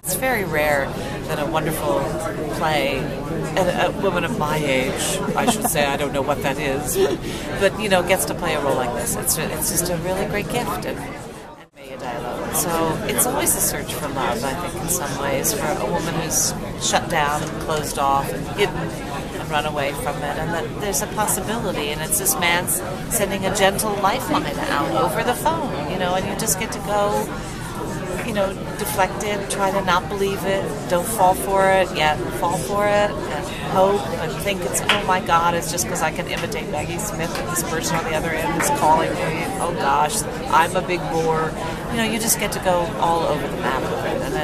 It's very rare that a wonderful play, and a woman of my age, I should say, I don't know what that is, but you know, gets to play a role like this. It's just a really great gift. And so it's always a search for love, I think, in some ways, for a woman who's shut down and closed off and hidden and run away from it, and that there's a possibility, and it's this man sending a gentle lifeline out over the phone, you know, and you just get to go, you know, deflect it, try to not believe it, don't fall for it, yet fall for it, and hope, and think it's, oh my God, it's just because I can imitate Maggie Smith and this person on the other end is calling me, oh gosh, I'm a big bore. You know, you just get to go all over the map with it, and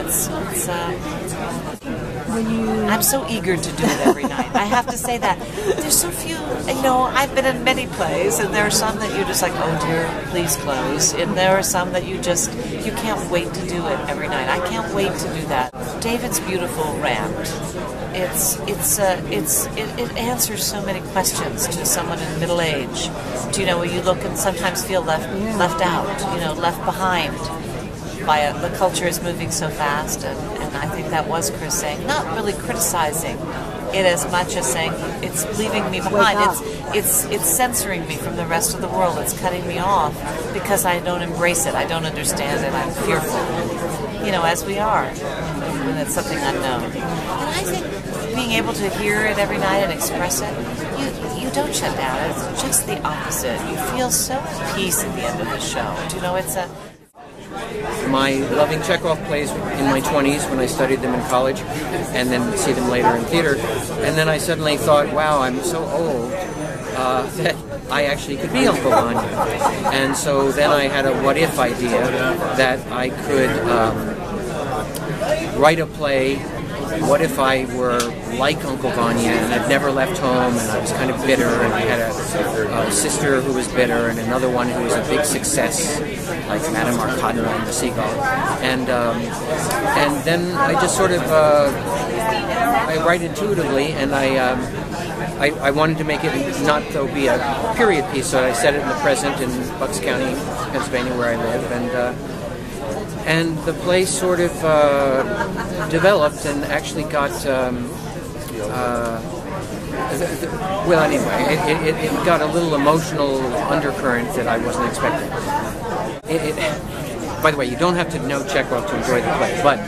I'm so eager to do it every night. I have to say that. There's so few, you know, I've been in many plays, and there are some that you're just like, oh dear, please close. And there are some that you can't wait to do it every night. I can't wait to do that. David's beautiful rant. It answers so many questions to someone in middle age. Do you know, where you look and sometimes feel left out, you know, left behind. The culture is moving so fast, and I think that was Chris saying, not really criticizing it as much as saying it's leaving me behind. It's censoring me from the rest of the world. It's cutting me off because I don't embrace it. I don't understand it. I'm fearful, you know, as we are, and it's something unknown. And I think being able to hear it every night and express it, you don't shut down. It's just the opposite. You feel so at peace at the end of the show. Do you know, it's a... My loving Chekhov plays in my 20s when I studied them in college, and then see them later in theater. And then I suddenly thought, wow, I'm so old that I actually could be Uncle Vanya. And so then I had a what-if idea that I could write a play. What if I were like Uncle Vanya and I'd never left home and I was kind of bitter, and I had a sister who was bitter and another one who was a big success, like Madame Arkadina and the Seagull. And then I just sort of, I write intuitively, and I wanted to make it not, though, be a period piece, so I set it in the present in Bucks County, Pennsylvania, where I live, and the play sort of developed and actually got, well, anyway, it got a little emotional undercurrent that I wasn't expecting. By the way, you don't have to know Chekhov to enjoy the play, but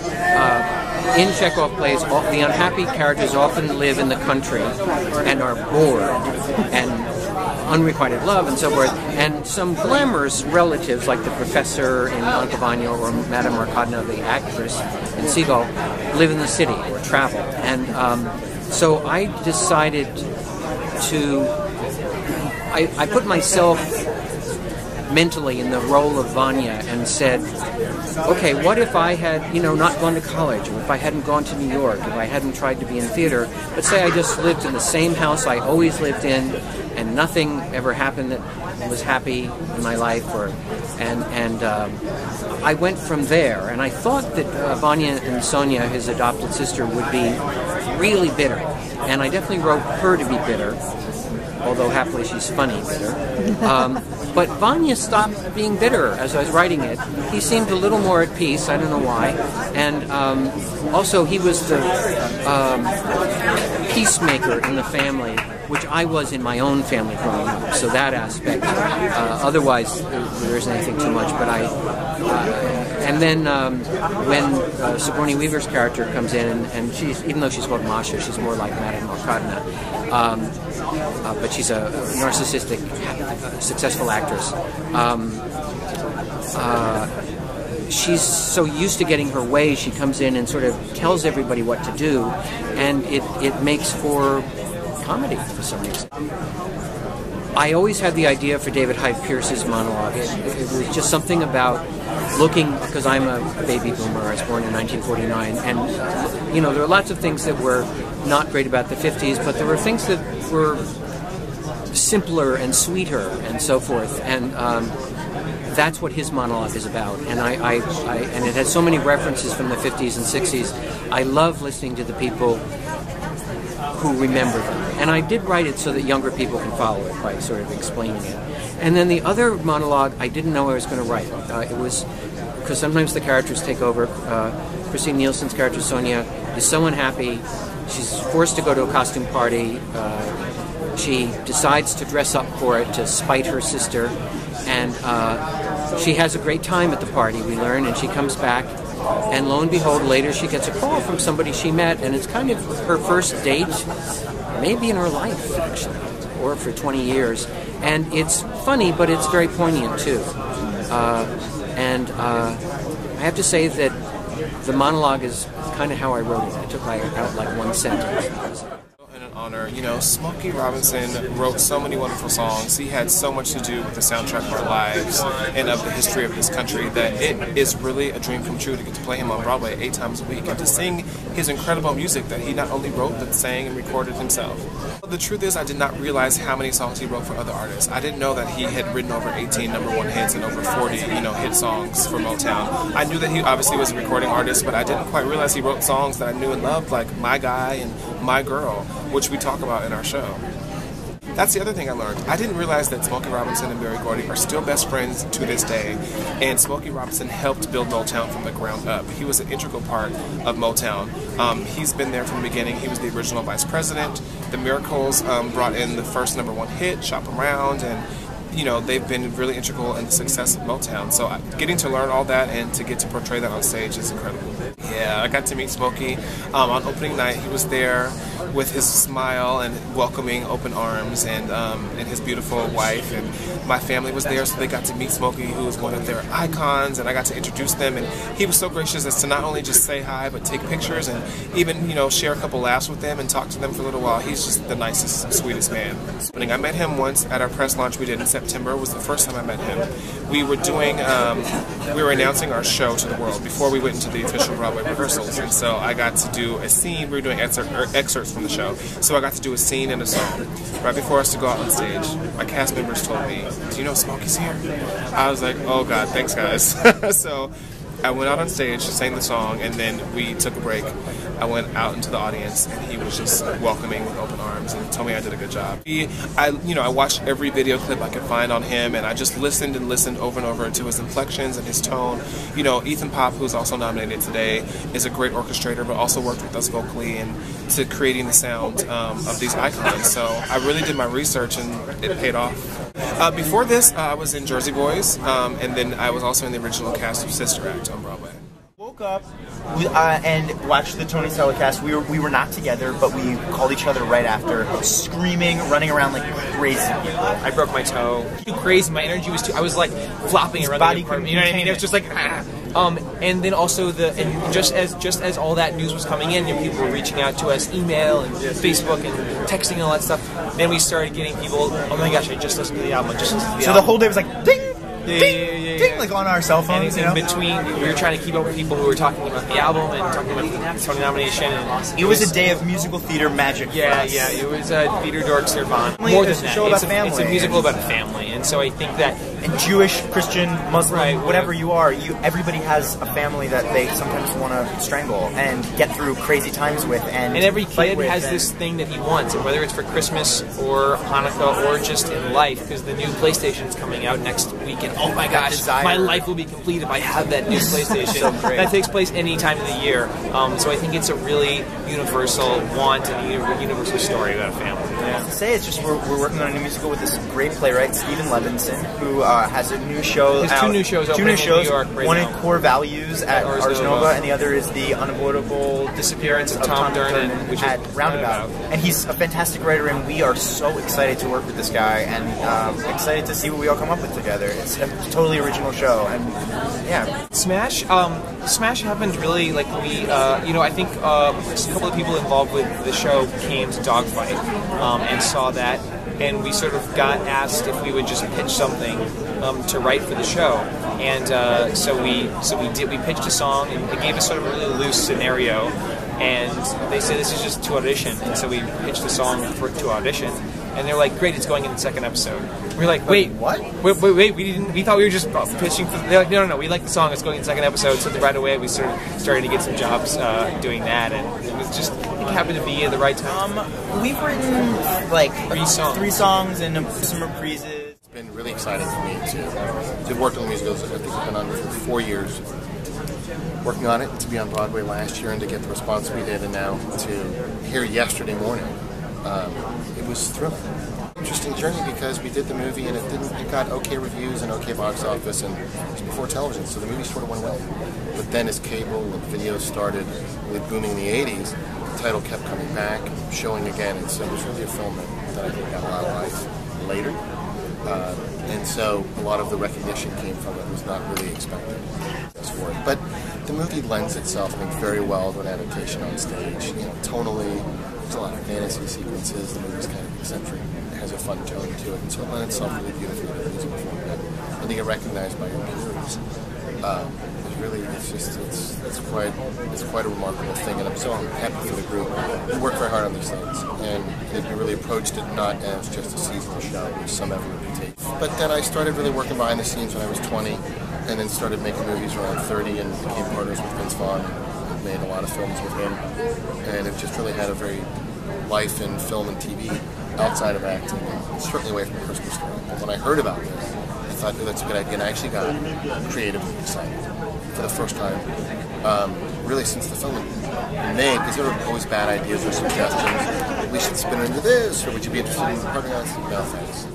in Chekhov plays, the unhappy characters often live in the country and are bored and unrequited love and so forth, and some glamorous relatives like the professor in Uncle Vanya or Madame Arkadina, the actress in Seagull, live in the city or travel. And so I decided to, I put myself mentally in the role of Vanya and said, okay, what if I had, you know, not gone to college, or if I hadn't gone to New York, if I hadn't tried to be in theater, but say I just lived in the same house I always lived in, and nothing ever happened that was happy in my life, and I went from there, and I thought that Vanya and Sonia, his adopted sister, would be really bitter, and I definitely wrote her to be bitter, although happily she's funny bitter. But Vanya stopped being bitter as I was writing it. He seemed a little more at peace, I don't know why, and also he was the peacemaker in the family, which I was in my own family growing up, so that aspect. Otherwise, there isn't anything too much, but and then when Sigourney Weaver's character comes in, and she's, even though she's called Masha, she's more like Madame Arkadina, but she's a narcissistic, successful actress. She's so used to getting her way, she comes in and sort of tells everybody what to do, and it makes for comedy for some reason. I always had the idea for David Hyde Pierce's monologue. It was just something about looking, because I'm a baby boomer, I was born in 1949, and you know, there are lots of things that were not great about the 50s, but there were things that were simpler and sweeter and so forth, and that's what his monologue is about. And and it has so many references from the 50s and 60s. I love listening to the people who remember them. And I did write it so that younger people can follow it by sort of explaining it. And then the other monologue, I didn't know I was going to write. It was because sometimes the characters take over. Christine Nielsen's character Sonia is so unhappy. She's forced to go to a costume party. She decides to dress up for it to spite her sister, and she has a great time at the party, we learn, and she comes back, and lo and behold, later she gets a call from somebody she met, and it's kind of her first date, maybe in her life, actually, or for 20 years. And it's funny, but it's very poignant, too. And I have to say that the monologue is kind of how I wrote it. I took out like one sentence. Honor. You know, Smokey Robinson wrote so many wonderful songs. He had so much to do with the soundtrack of our lives and of the history of this country that it is really a dream come true to get to play him on Broadway 8 times a week and to sing his incredible music that he not only wrote but sang and recorded himself. The truth is, I did not realize how many songs he wrote for other artists. I didn't know that he had written over 18 #1 hits and over 40, hit songs for Motown. I knew that he obviously was a recording artist, but I didn't quite realize he wrote songs that I knew and loved, like My Guy and My Girl, which we talk about in our show. That's the other thing I learned. I didn't realize that Smokey Robinson and Berry Gordy are still best friends to this day, and Smokey Robinson helped build Motown from the ground up. He was an integral part of Motown. He's been there from the beginning. He was the original vice president. The Miracles brought in the first #1 hit, Shop Around, and they've been really integral in the success of Motown. So getting to learn all that and to get to portray that on stage is incredible. Yeah, I got to meet Smokey on opening night. He was there with his smile and welcoming open arms, and his beautiful wife, and my family was there, so they got to meet Smokey, who was one of their icons, and I got to introduce them, and he was so gracious as to not only just say hi, but take pictures and even, share a couple laughs with them and talk to them for a little while. He's just the nicest, sweetest man. I met him once at our press launch we did in September. It was the first time I met him. We were doing, we were announcing our show to the world before we went into the official Broadway rehearsals, and so I got to do a scene. We were doing excerpts from the show, so I got to do a scene and a song. Right before us to go out on stage, my cast members told me, "Do you know Smokey's here?" I was like, "Oh God, thanks guys." So I went out on stage, sang the song, and then we took a break. I went out into the audience, and he was just welcoming with open arms and told me I did a good job. I watched every video clip I could find on him, and I just listened and listened over and over to his inflections and his tone. Ethan Pop, who's also nominated today, is a great orchestrator, but also worked with us vocally and to creating the sound of these icons. So I really did my research, and it paid off. Before this, I was in Jersey Boys, and then I was also in the original cast of Sister Act on Broadway. Woke up and watched the Tony's telecast. We were not together, but we called each other right after, screaming, running around like crazy. I broke my toe. Too crazy. My energy was too. I was like flopping around the apartment. You know what I mean? It was just like. And then also just as all that news was coming in, people were reaching out to us, email and Facebook and texting and all that stuff. Then we started getting people. Oh my gosh! I just listened to the album. So the whole day was like ding. Ding, like on our cell phones. And in between, we were trying to keep up with people who were talking about the album and talking about the Tony nomination. And it was a day of musical theater magic. Yeah, it was theater dorks nirvana. More than that, show about family. It's a musical about family, and so I think that. And Jewish, Christian, Muslim, whatever you are, everybody has a family that they sometimes want to strangle and get through crazy times with. And every kid has this thing that he wants, and whether it's for Christmas or Hanukkah or just in life, because the new PlayStation is coming out next week, and oh my gosh, my life will be complete if I have that new PlayStation. So great. That takes place any time of the year. So I think it's a really universal want and a universal story about a family. Yeah. To say it's just we're working on a new musical with this great playwright Stephen Levinson, who has a new show. There's two new shows opening in New York right one now. in Core Values at Ars Nova, and the other is the unavoidable disappearance of Tom Durnan, which at Roundabout. And he's a fantastic writer, and we are so excited to work with this guy, and excited to see what we all come up with together. It's a totally original show, and yeah. Smash happened really like we, I think a couple of people involved with the show came to Dogfight and saw that, and we sort of got asked if we would just pitch something to write for the show, and so we pitched a song, and they gave us sort of a really loose scenario, and they said this is just to audition, and so we pitched a song to audition. And they're like, great, it's going in the second episode. We're like, wait, what? Wait, we thought we were just pitching for. They're like, no, we like the song. It's going in the second episode. So right away, we sort of started to get some jobs doing that, and it was just it happened to be at the right time. We've written like three songs and some reprises. It's been really exciting for me to work on the musicals. I think I've been on for 4 years. working on it to be on Broadway last year and to get the response we did, and now to hear yesterday morning, it was thrilling. Interesting journey because we did the movie and it got okay reviews and okay box office, and it was before television, so the movie sort of went well. But then as cable and video started really booming in the 80s, the title kept coming back, showing again, and so it was really a film that I think got a lot of life later. And so a lot of the recognition came from it was not really expected for it. But the movie lends itself, I think, very well to an adaptation on stage. You know, tonally, there's a lot of fantasy sequences. The movie's kind of eccentric. It has a fun tone to it, and so it lends itself really beautifully to the musical format. And to get recognized by your peers, it's quite a remarkable thing, and I'm so happy for the group. We work very hard on these things, and we really approached it not as just a seasonal show with some effort to take. But then I started really working behind the scenes when I was 20, and then started making movies around 30, and became partners with Vince Vaughn. Made a lot of films with him, and it just really had a very life in film and TV outside of acting, and certainly away from Christmas Story. But when I heard about this, I thought, oh, that's a good idea, and I actually got creatively excited for the first time, really since the film was made, because there were always bad ideas or suggestions. We should spin into this, or would you be interested in partnering on this? No, thanks.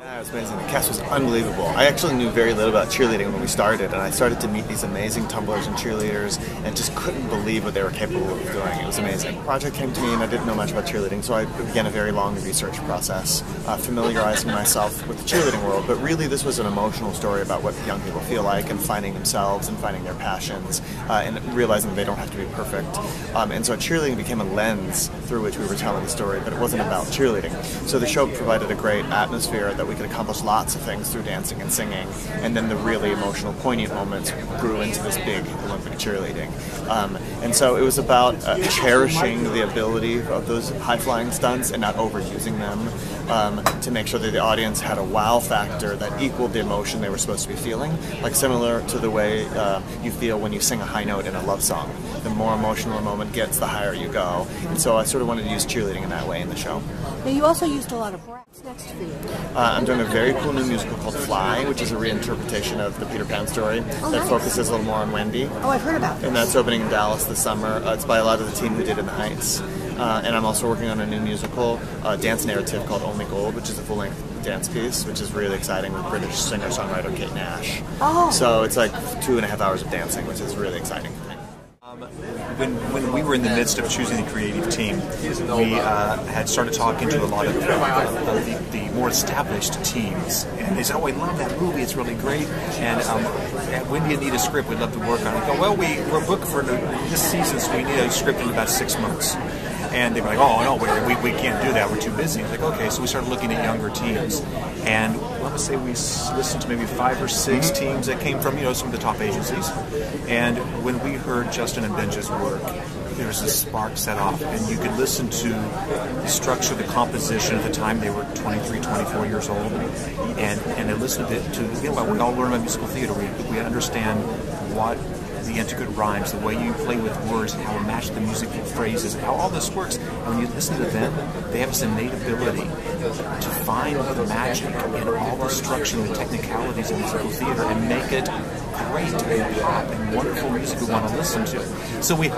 It was amazing. The cast was unbelievable. I actually knew very little about cheerleading when we started, and I started to meet these amazing tumblers and cheerleaders and just couldn't believe what they were capable of doing. It was amazing. The project came to me, and I didn't know much about cheerleading, so I began a very long research process, familiarizing myself with the cheerleading world. But really, this was an emotional story about what young people feel like and finding themselves and finding their passions and realizing they don't have to be perfect. And so cheerleading became a lens through which we were telling the story, but it wasn't about cheerleading. So the show provided a great atmosphere that we could accomplish lots of things through dancing and singing, and then the really emotional, poignant moments grew into this big Olympic cheerleading. And so it was about cherishing the ability of those high-flying stunts and not overusing them, to make sure that the audience had a wow factor that equaled the emotion they were supposed to be feeling, like similar to the way you feel when you sing a high note in a love song. The more emotional a moment gets, the higher you go. And so I sort of wanted to use cheerleading in that way in the show. Now you also used a lot of raps. Next for you. I'm doing a very cool new musical called Fly, which is a reinterpretation of the Peter Pan story that focuses a little more on Wendy. Oh, I've heard about this. And that's opening in Dallas this summer. It's by a lot of the team who did In the Heights. And I'm also working on a new musical dance narrative called Only Gold, which is a full-length dance piece, which is really exciting with British singer-songwriter Kate Nash. Oh. So it's like 2.5 hours of dancing, which is really exciting. When we were in the midst of choosing the creative team, we had started talking to a lot of the more established teams, and they said, "Oh, I love that movie; it's really great." And when do you need a script? We'd love to work on it. I go, "Well, we're booked for this season, so we need a script in about 6 months." And they were like, "Oh, no, we can't do that. We're too busy." I was like, "Okay." So we started looking at younger teams, and let me say we listened to maybe 5 or 6 teams that came from some of the top agencies. And when we heard Justin and Benja's work, there was a spark set off, and you could listen to the structure, the composition at the time. They were 23, 24 years old, and they listened to we all learn about musical theater. We understand what the intricate rhymes, the way you play with words, how to match the music phrases, how all this works. And when you listen to them, they have this innate ability to find the magic in all the structure and the technicalities of musical theater and make it great and pop and wonderful music we want to listen to. So we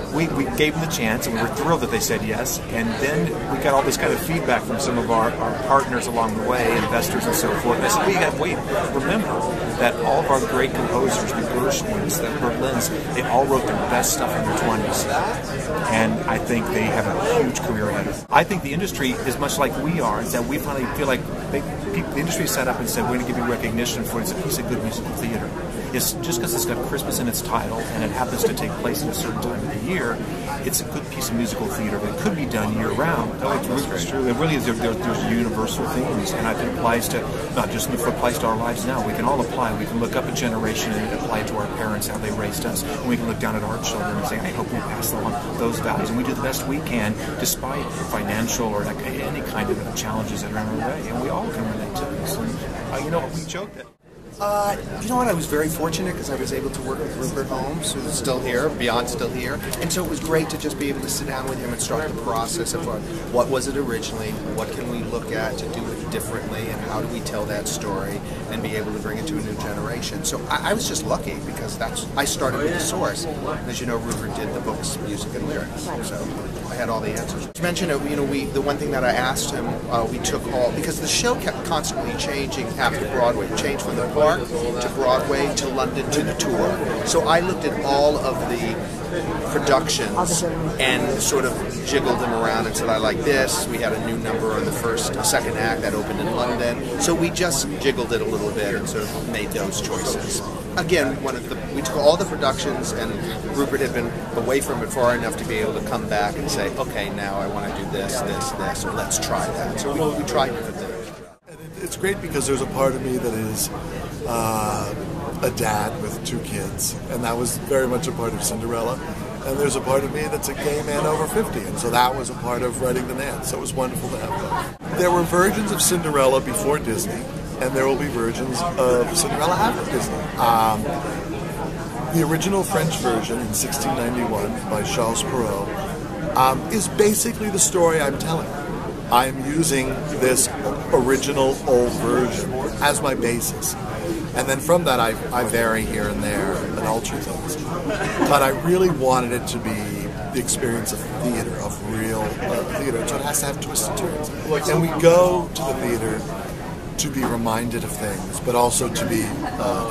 gave them the chance, and we were thrilled that they said yes. And then we got all this kind of feedback from some of our partners along the way, investors and so forth. And I said, wait, remember that all of our great composers, the Gershwins, the Berlins, they all wrote their best stuff in their 20s. And I think they have a huge career ahead of them. I think the industry is much like we are, is that we finally feel like the industry set up and said, we're going to give you recognition for it's a piece of good musical theater. It's just because it's got Christmas in its title and it happens to take place at a certain time of the year, it's a good piece of musical theater that could be done year-round. No, it's true. It really is. There's universal themes, and I think it applies to not just it applies to our lives now. We can all apply. We can look up a generation and apply it to our parents, how they raised us, and we can look down at our children and say, I hope we pass along those values, and we do the best we can, despite financial or any kind of challenges that are in our way, and we all can relate to this. And we joke that. You know what? I was very fortunate because I was able to work with Rupert Holmes, who's still here, Beyond's still here, and so it was great to just be able to sit down with him and start the process of what was it originally, what can we look at to do it differently, and how do we tell that story, and be able to bring it to a new generation. So I was just lucky because I started with the source. And as you know, Rupert did the book's music and lyrics, so I had all the answers. You mentioned, the one thing that I asked him, we took all, because the show kept constantly changing after Broadway. It changed from the park to Broadway to London to the tour. So I looked at all of the productions and sort of jiggled them around and said, I like this. We had a new number on the second act that opened in London. So we just jiggled it a little bit and sort of made those choices. Again, we took all the productions, and Rupert had been away from it far enough to be able to come back and say, okay, now I want to do this, or let's try that. So we tried different things. It's great because there's a part of me that is a dad with 2 kids, and that was very much a part of Cinderella. And there's a part of me that's a gay man over 50, and so that was a part of writing the Nance. So it was wonderful to have that. There were versions of Cinderella before Disney, and there will be versions of Cinderella after Disney. The original French version in 1691 by Charles Perrault is basically the story I'm telling. I'm using this original old version as my basis. And then from that I vary here and there and alter things. But I really wanted it to be the experience of theater, of real theater. So it has to have twists and turns. And we go to the theater to be reminded of things, but also to be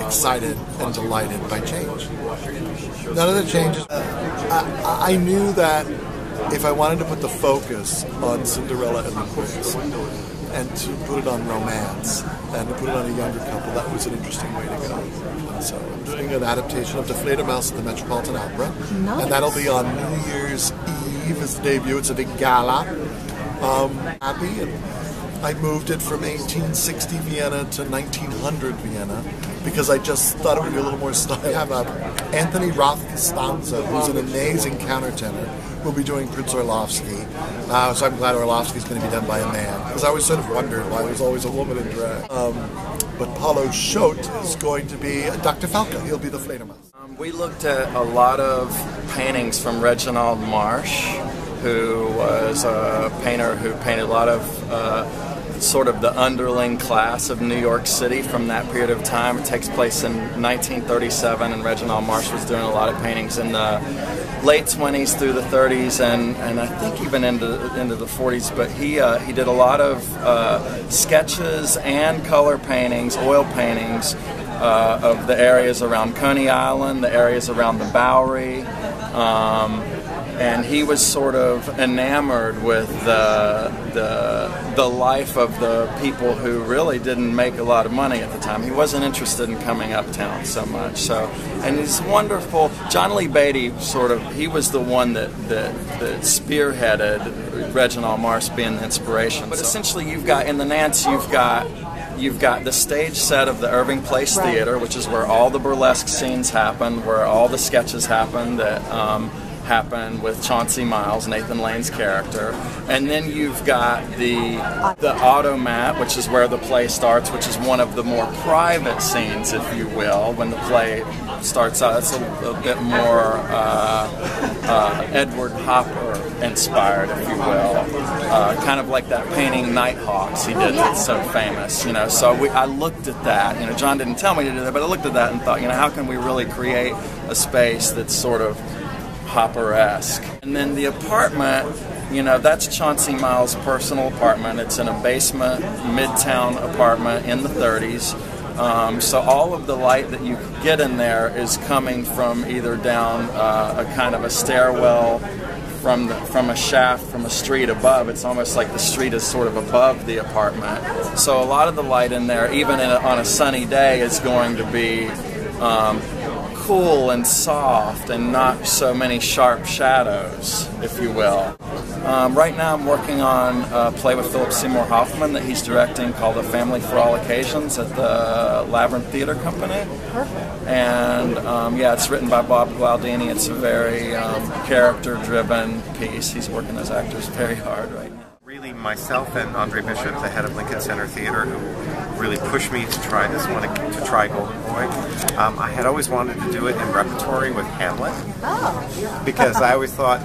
excited and delighted by change. None of the changes. I knew that if I wanted to put the focus on Cinderella and the Prince, and to put it on romance, and to put it on a younger couple, that was an interesting way to go. And so I'm doing an adaptation of Die Fledermaus at the Metropolitan Opera, and that'll be on New Year's Eve as the debut. It's a big gala. Happy, and I moved it from 1860 Vienna to 1900 Vienna because I just thought it would be a little more style. I have Anthony Roth Costanza, who's an amazing countertenor, who'll be doing Prince Orlovsky. So I'm glad Orlovsky's going to be done by a man, because I always sort of wondered why there's always a woman in drag. But Paulo Schott is going to be Dr. Falco. He'll be the Fledermaus. We looked at a lot of paintings from Reginald Marsh, who was a painter who painted a lot of sort of the underling class of New York City from that period of time. It takes place in 1937, and Reginald Marsh was doing a lot of paintings in the late 20s through the 30s, and I think even into the 40s. But he did a lot of sketches and color paintings, oil paintings of the areas around Coney Island, the areas around the Bowery. And he was sort of enamored with the life of the people who really didn't make a lot of money at the time. He wasn't interested in coming uptown so much. So, and he's wonderful. John Lee Beatty he was the one that spearheaded Reginald Marsh being the inspiration. But essentially, you've got in the Nance, you've got the stage set of the Irving Place Theater, which is where all the burlesque scenes happen, where all the sketches happen that happen with Chauncey Miles, Nathan Lane's character. And then you've got the automat, which is where the play starts, which is one of the more private scenes, if you will, when the play starts out. It's a bit more Edward Hopper inspired, if you will. Kind of like that painting Nighthawks he did that's so famous, you know. So I looked at that. You know, John didn't tell me to do that, but I looked at that and thought, you know, how can we really create a space that's sort of Hopper-esque? And then the apartment, you know, that's Chauncey Miles' personal apartment. It's in a basement, midtown apartment in the 30s. So all of the light that you get in there is coming from either down a kind of a stairwell from a shaft from a street above. It's almost like the street is sort of above the apartment. So a lot of the light in there, even on a sunny day, is going to be cool and soft and not so many sharp shadows, if you will. Right now I'm working on a play with Philip Seymour Hoffman that he's directing called A Family for All Occasions at the Labyrinth Theater Company. Perfect. And yeah, it's written by Bob Gualdini. It's a very character-driven piece. He's working those actors very hard right now. Really, myself and Andre Bishop, the head of Lincoln Center Theater, who really pushed me to try this one, to try Golden Boy. I had always wanted to do it in repertory with Hamlet, because I always thought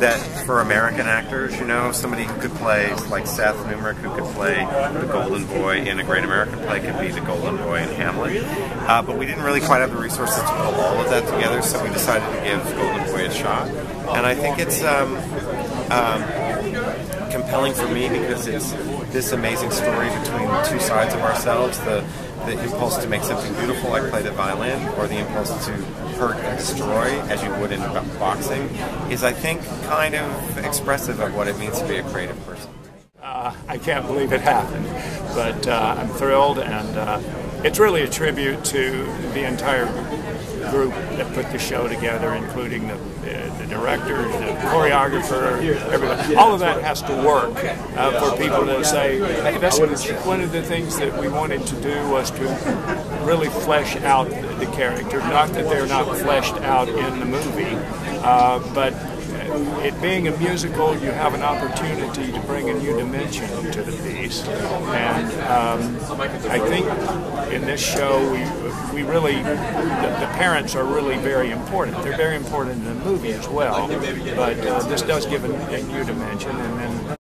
that for American actors, you know, somebody who could play, like Seth Numerick, who could play the Golden Boy in A Great American Play, could be the Golden Boy in Hamlet. But we didn't really quite have the resources to pull all of that together, so we decided to give Golden Boy a shot. And I think it's compelling for me because it's this amazing story between two sides of ourselves. The impulse to make something beautiful, like play the violin, or the impulse to hurt and destroy, as you would in boxing, is, I think, kind of expressive of what it means to be a creative person. I can't believe it happened, but I'm thrilled, and it's really a tribute to the entire group that put the show together, including the director, the choreographer, everybody. All of that has to work for people to say, that's one of the things that we wanted to do, was to really flesh out the character. Not that they're not fleshed out in the movie, but it being a musical, you have an opportunity to bring a new dimension to the piece. And I think in this show, we really, the parents are really very important. They're very important in the movie as well, but this does give a new dimension. And then